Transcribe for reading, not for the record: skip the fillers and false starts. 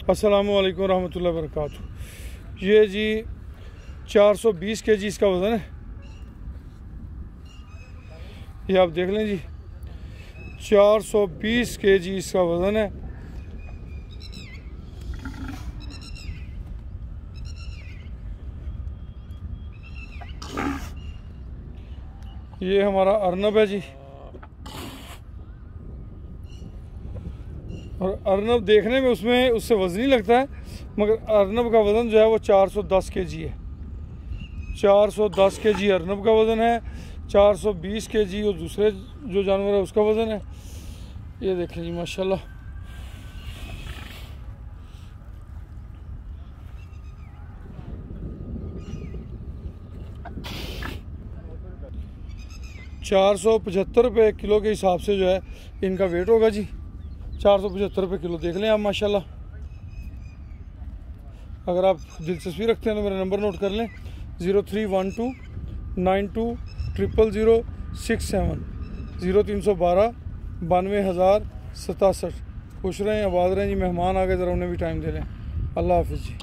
अस्सलामु अलैकुम रहमतुल्लाहि व बरकातुहू। ये जी 420 केजी इसका वज़न है। ये आप देख लें जी, 420 केजी इसका वज़न है। ये हमारा अर्नब है जी। और अर्नब देखने में उससे वज़नी लगता है, मगर अर्नब का वज़न जो है वो 410 केजी है। 410 केजी अर्नब का वज़न है, 420 केजी और दूसरे जो जानवर है उसका वज़न है। ये देखें जी माशाल्लाह। ₹475 किलो के हिसाब से जो है इनका वेट होगा जी। 475 किलो देख लें आप माशाल्लाह। अगर आप दिलचस्पी रखते हैं तो मेरा नंबर नोट कर लें, 031292000067, 0312 92,067। खुश रहें, आबाद रहें जी। मेहमान आ गए, ज़रा उन्हें भी टाइम दे लें। अल्लाह हाफिज़ जी।